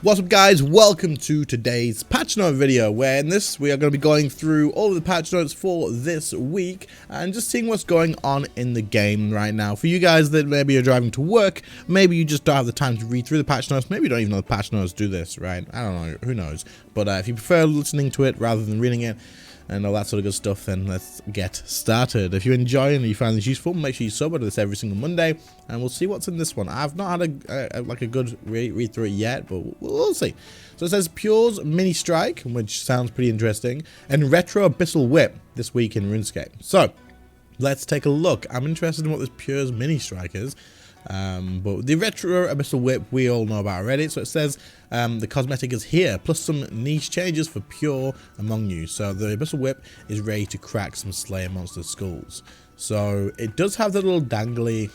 What's up guys, welcome to today's patch note video, where in this we are going to be going through all of the patch notes for this week and just seeing what's going on in the game right now. For you guys that maybe you're driving to work, maybe you just don't have the time to read through the patch notes, maybe you don't even know the patch notes do this, right? I don't know, who knows. But if you prefer listening to it rather than reading it and all that sort of good stuff, then let's get started. If you enjoy and you find this useful, make sure you sub to this every single Monday, and we'll see what's in this one. I've not had a good read through it yet, but we'll see. So it says Pure's Mini Strike, which sounds pretty interesting, and Retro Abyssal Whip this week in RuneScape. So let's take a look. I'm interested in what this Pure's Mini Strike is. But the Retro Abyssal Whip we all know about already. So it says the cosmetic is here, plus some niche changes for Pure among you. So the Abyssal Whip is ready to crack some Slayer monster skulls. So it does have the little dangly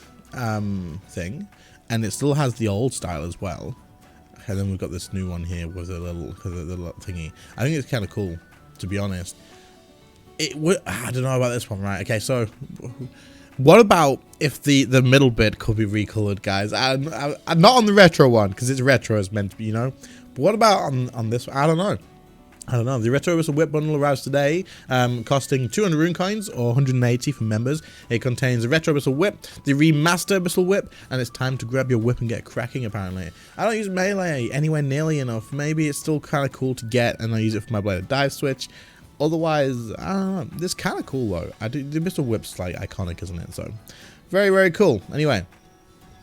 thing, and it still has the old style as well. And then we've got this new one here with the little thingy. I think it's kind of cool, to be honest. I don't know about this one, right? Okay, so what about if the middle bit could be recolored, guys? I'm not on the retro one because it's retro as meant to be, you know. But what about on this one? I don't know. The Retro Abyssal Whip bundle arrives today, costing 200 rune coins or 180 for members. It contains the Retro Abyssal Whip, the Remaster Abyssal Whip, and it's time to grab your whip and get cracking, apparently. I don't use melee anywhere nearly enough. Maybe it's still kind of cool to get, and I use it for my bladed dive switch. Otherwise, I don't know. This is kind of cool though. The Abyssal Whip's like iconic, isn't it? So, very, very cool. Anyway,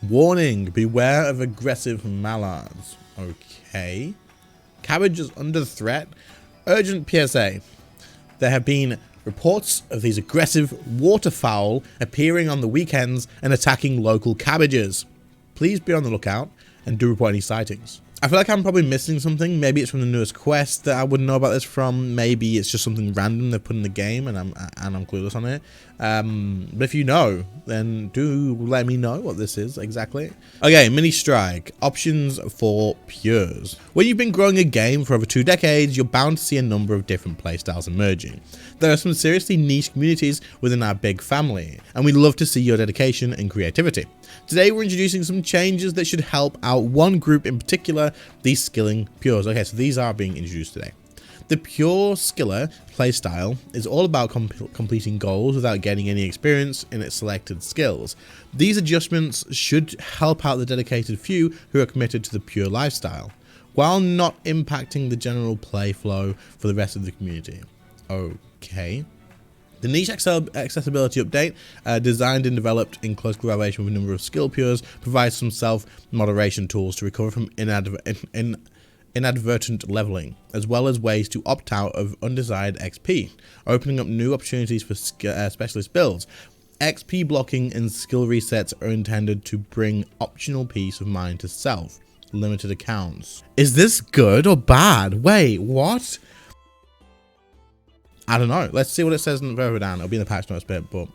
warning: beware of aggressive mallards. Okay. Cabbage is under threat. Urgent PSA. There have been reports of these aggressive waterfowl appearing on the weekends and attacking local cabbages. Please be on the lookout and do report any sightings. I feel like I'm probably missing something. Maybe it's from the newest quest that I wouldn't know about this from. Maybe it's just something random they've put in the game and I'm clueless on it. But if you know, then do let me know what this is exactly. Okay, Mini Strike. Options for Pures. When you've been growing a game for over 2 decades, you're bound to see a number of different playstyles emerging. There are some seriously niche communities within our big family, and we'd love to see your dedication and creativity. Today we're introducing some changes that should help out one group in particular, these skilling Pures. Okay, so these are being introduced today. The Pure Skiller playstyle is all about completing goals without gaining any experience in its selected skills. These adjustments should help out the dedicated few who are committed to the Pure lifestyle, while not impacting the general play flow for the rest of the community. Okay. The niche accessibility update, designed and developed in close collaboration with a number of skill Pures, provides some self-moderation tools to recover from inadvertent leveling, as well as ways to opt out of undesired XP, opening up new opportunities for specialist builds. XP blocking and skill resets are intended to bring optional peace of mind to self. Limited accounts. Is this good or bad? Wait, what? I don't know. Let's see what it says further down. It'll be in the patch notes bit, but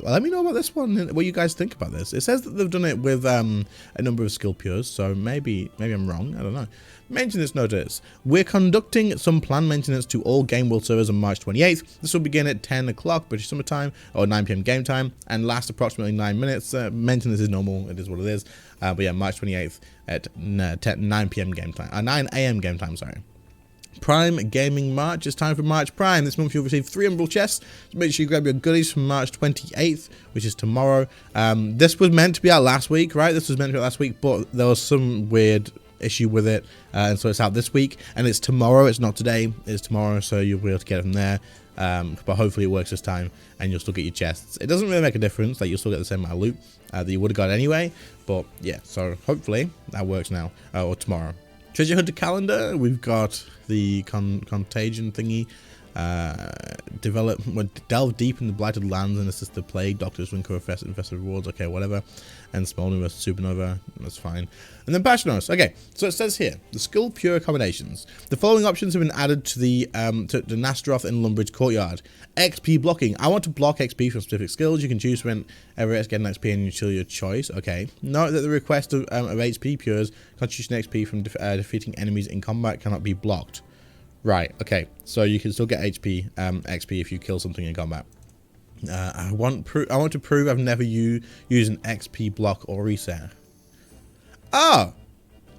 let me know about this one, what you guys think about this. It says that they've done it with a number of skill Pures, so maybe I'm wrong. I don't know. Maintenance notice. We're conducting some planned maintenance to all Game World servers on March 28th. This will begin at 10 o'clock British Summer Time or 9 PM game time and last approximately 9 minutes. Maintenance is normal. It is what it is. But yeah, March 28th at 9 PM game time. 9 AM game time, sorry. Prime Gaming March. It's time for March Prime. This month you'll receive 3 Umbral chests. So make sure you grab your goodies from March 28th, which is tomorrow. This was meant to be out last week, right? This was meant to be out last week, but there was some weird issue with it, and so it's out this week, and it's tomorrow. It's not today, it's tomorrow, so you'll be able to get it from there. But hopefully it works this time and you'll still get your chests. It doesn't really make a difference, like you'll still get the same amount of loot that you would have got anyway, but yeah, so hopefully that works now, or tomorrow. Treasure Hunter calendar, we've got the contagion thingy, delve deep in the blighted lands and assist the plague doctors to incur infested rewards. Okay, whatever. And Smolder vs Supernova, that's fine. And then patch notes. Okay, so it says here the skill Pure accommodations. The following options have been added to the Nastroth and Lumbridge Courtyard. XP blocking. I want to block XP from specific skills. You can choose whenever it's getting XP and you choose your choice. Okay. Note that the request of HP Pures constitution XP from defeating enemies in combat cannot be blocked. Right, okay, so you can still get XP if you kill something in combat. I want to prove I've never used an XP block or reset. Oh,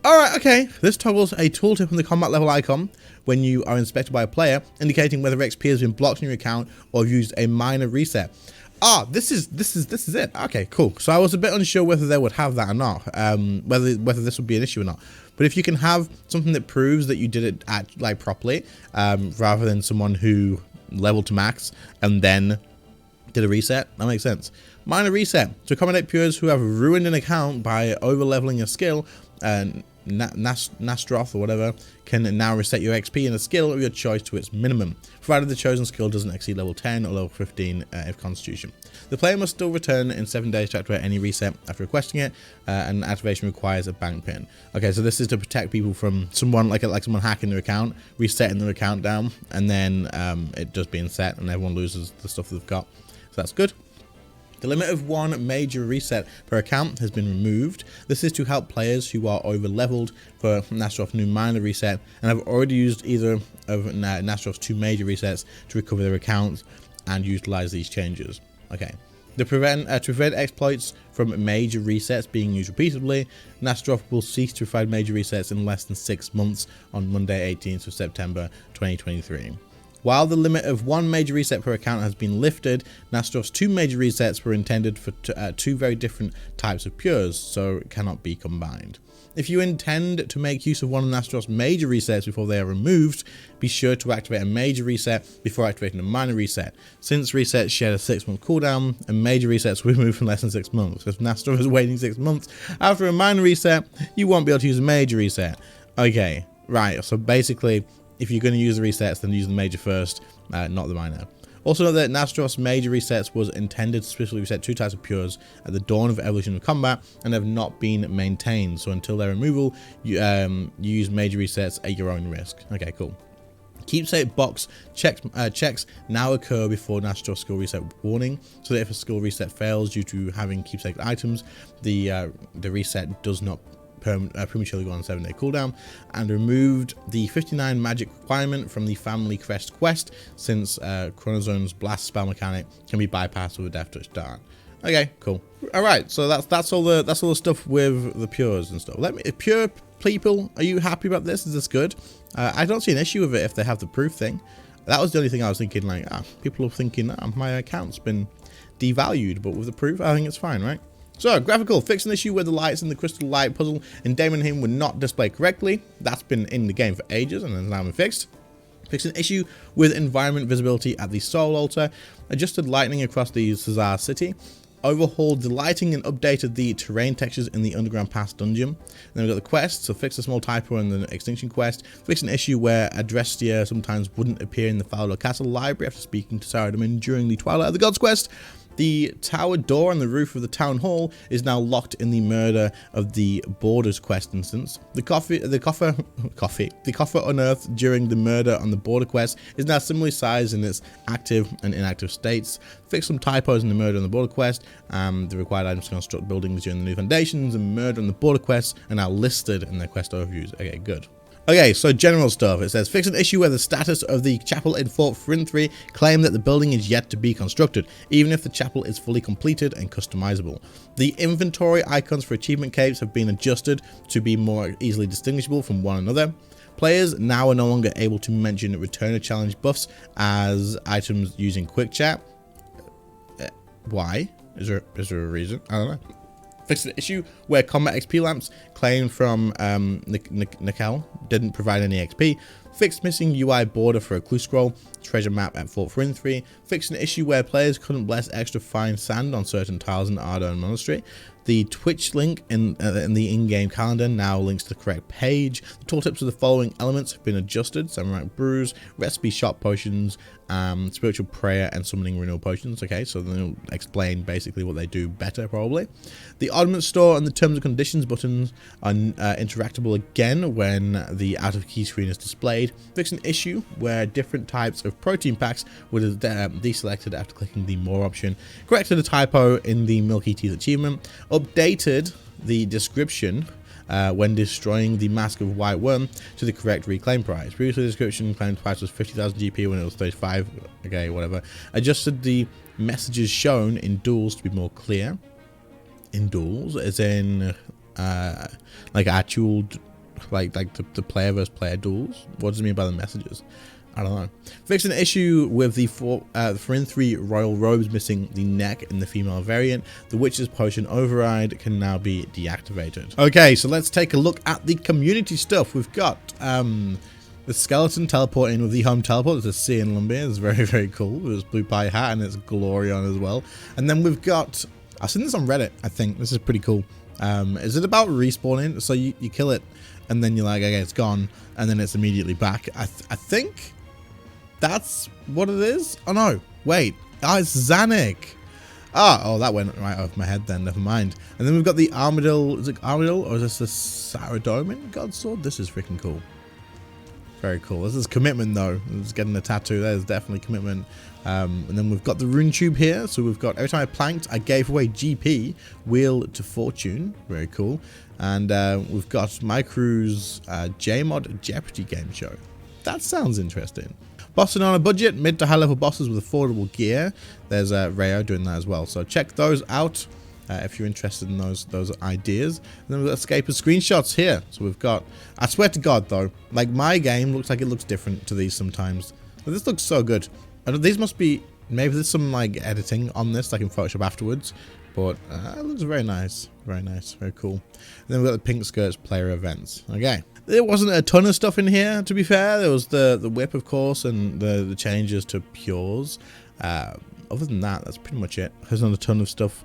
Alright, okay. This toggles a tooltip on the combat level icon when you are inspected by a player, indicating whether XP has been blocked in your account or used a minor reset. Ah, this is it. Okay, cool. So I was a bit unsure whether they would have that or not, whether this would be an issue or not. But if you can have something that proves that you did it properly, rather than someone who leveled to max and then did a reset, that makes sense. Minor reset to accommodate pures who have ruined an account by over leveling a skill. Nastroth or whatever can now reset your XP in a skill of your choice to its minimum, provided the chosen skill doesn't exceed level 10 or level 15 if Constitution. The player must still return in 7 days to activate any reset after requesting it, and activation requires a bank pin. Okay, so this is to protect people from someone like someone hacking their account, resetting their account down, and then it just being set and everyone loses the stuff they've got. So that's good. The limit of 1 major reset per account has been removed. This is to help players who are over leveled for Nastroth's new minor reset and have already used either of Nastroth's 2 major resets to recover their accounts and utilize these changes. Okay. To prevent exploits from major resets being used repeatedly, Nastroth will cease to provide major resets in less than 6 months on Monday 18th of September 2023. While the limit of 1 major reset per account has been lifted, Nastroth's 2 major resets were intended for 2 very different types of pures, so it cannot be combined. If you intend to make use of one of Nastroth's major resets before they are removed, be sure to activate a major reset before activating a minor reset. Since resets share a 6-month cooldown, and major resets will be removed in less than 6 months. If Nastroth is waiting 6 months after a minor reset, you won't be able to use a major reset. Okay, right, so basically, if you're going to use the resets, then use the major first, not the minor. Also note that Nastroth's major resets was intended to specifically reset 2 types of pures at the dawn of evolution of combat and have not been maintained. So until their removal, you use major resets at your own risk. Okay, cool. Keepsake box checks now occur before Nastroth's skill reset warning, so that if a skill reset fails due to having keepsake items, the reset does not prematurely go on 7-day cooldown, and removed the 59 magic requirement from the Family Crest quest, since Chronozone's blast spell mechanic can be bypassed with a death touch dart. Okay, cool. All right, so that's all the stuff with the pures and stuff. Pure people, are you happy about this? Is this good? I don't see an issue with it if they have the proof thing. That was the only thing I was thinking, like, people are thinking, my account's been devalued, but with the proof, I think it's fine, right? So, graphical, fix an issue where the lights in the crystal light puzzle in Damon Him were not displayed correctly. That's been in the game for ages and has now been fixed. Fix an issue with environment visibility at the Soul Altar. Adjusted lighting across the Cesar City. Overhauled the lighting and updated the terrain textures in the Underground Pass dungeon. Then we've got the quest, so fix a small typo in the Extinction quest. Fix an issue where Adrestia sometimes wouldn't appear in the Falador Castle library after speaking to Saradomin during the Twilight of the Gods quest. The tower door on the roof of the town hall is now locked in the murder of the Borders quest instance. The coffer unearthed during the murder on the border quest is now similarly sized in its active and inactive states. Fix some typos in the murder on the border quest. The required items to construct buildings during the new foundations and murder on the border quest are now listed in their quest overviews. Okay, good. Okay, so general stuff. It says, fix an issue where the status of the chapel in Fort Frinthry claim that the building is yet to be constructed, even if the chapel is fully completed and customizable. The inventory icons for achievement capes have been adjusted to be more easily distinguishable from one another. Players now are no longer able to mention return a challenge buffs as items using quick chat. Why? Is there a reason? I don't know. Fixed an issue where combat XP lamps claimed from Nikel didn't provide any XP. Fixed missing UI border for a clue scroll treasure map at Fort Frinthry. Fixed an issue where players couldn't bless extra fine sand on certain tiles in Ardougne Monastery. The Twitch link in the in-game calendar now links to the correct page. The tooltips of the following elements have been adjusted: Samurai Brews, Recipe Shop Potions, Spiritual Prayer, and Summoning Renewal Potions. Okay, so they'll explain basically what they do better, probably. The Oddment Store and the Terms and Conditions buttons are interactable again when the out-of-key screen is displayed. Fix an issue where different types of protein packs were deselected after clicking the More option. Corrected a typo in the Milky Teeth achievement. Updated the description when destroying the Mask of White Worm to the correct reclaim price. Previously, the description claimed price was 50,000 GP when it was 35. Okay, whatever. Adjusted the messages shown in duels to be more clear. In duels, as in like actual like the player versus player duels. What does it mean by the messages? I don't know. Fixed an issue with the Forin 3 royal robes missing the neck in the female variant. The witch's potion override can now be deactivated. Okay, so let's take a look at the community stuff. We've got the skeleton teleporting with the home teleport. There's a C in Lumbia. It's very, very cool. There's blue pie hat and it's glory on as well. And then we've got, I've seen this on Reddit, I think. This is pretty cool. Is it about respawning? So you kill it and then you're like, okay, it's gone. And then it's immediately back. I think that's what it is. Oh no, wait. Oh, it's Zanuck. Oh, that went right off my head then. Never mind. And then we've got the Armadillo. Is it Armadillo or is this the Saradomin God Sword? This is freaking cool. Very cool. This is commitment though. It's getting a tattoo. There's definitely commitment. And then we've got the rune tube here. So we've got, every time I planked, I gave away GP, Wheel to Fortune. Very cool. And we've got my crew's JMod Jeopardy game show. That sounds interesting. Bossing on a budget, mid to high level bosses with affordable gear. There's Rayo doing that as well. So check those out if you're interested in those ideas. And then we've got escapist screenshots here. So we've got, I swear to God though, like my game looks like it looks different to these sometimes. But this looks so good. These must be, maybe there's some like editing on this like in Photoshop afterwards. But it looks very nice. Very nice. Very cool. And then we've got the pink skirts player events. Okay. There wasn't a ton of stuff in here, to be fair. There was the whip, of course, and the changes to pures. Other than that, that's pretty much it. There's not a ton of stuff,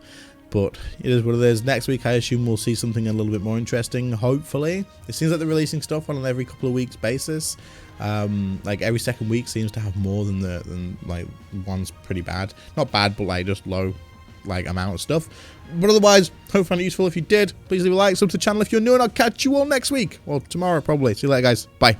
but it is what it is. Next week, I assume we'll see something a little bit more interesting, hopefully. It seems like they're releasing stuff on an every couple of weeks basis. Like every second week seems to have more than like one's pretty bad. Not bad, but like just low like amount of stuff. But otherwise, hope you found it useful. If you did, please leave a like, sub to the channel if you're new, and I'll catch you all next week or tomorrow probably. See you later, guys. Bye.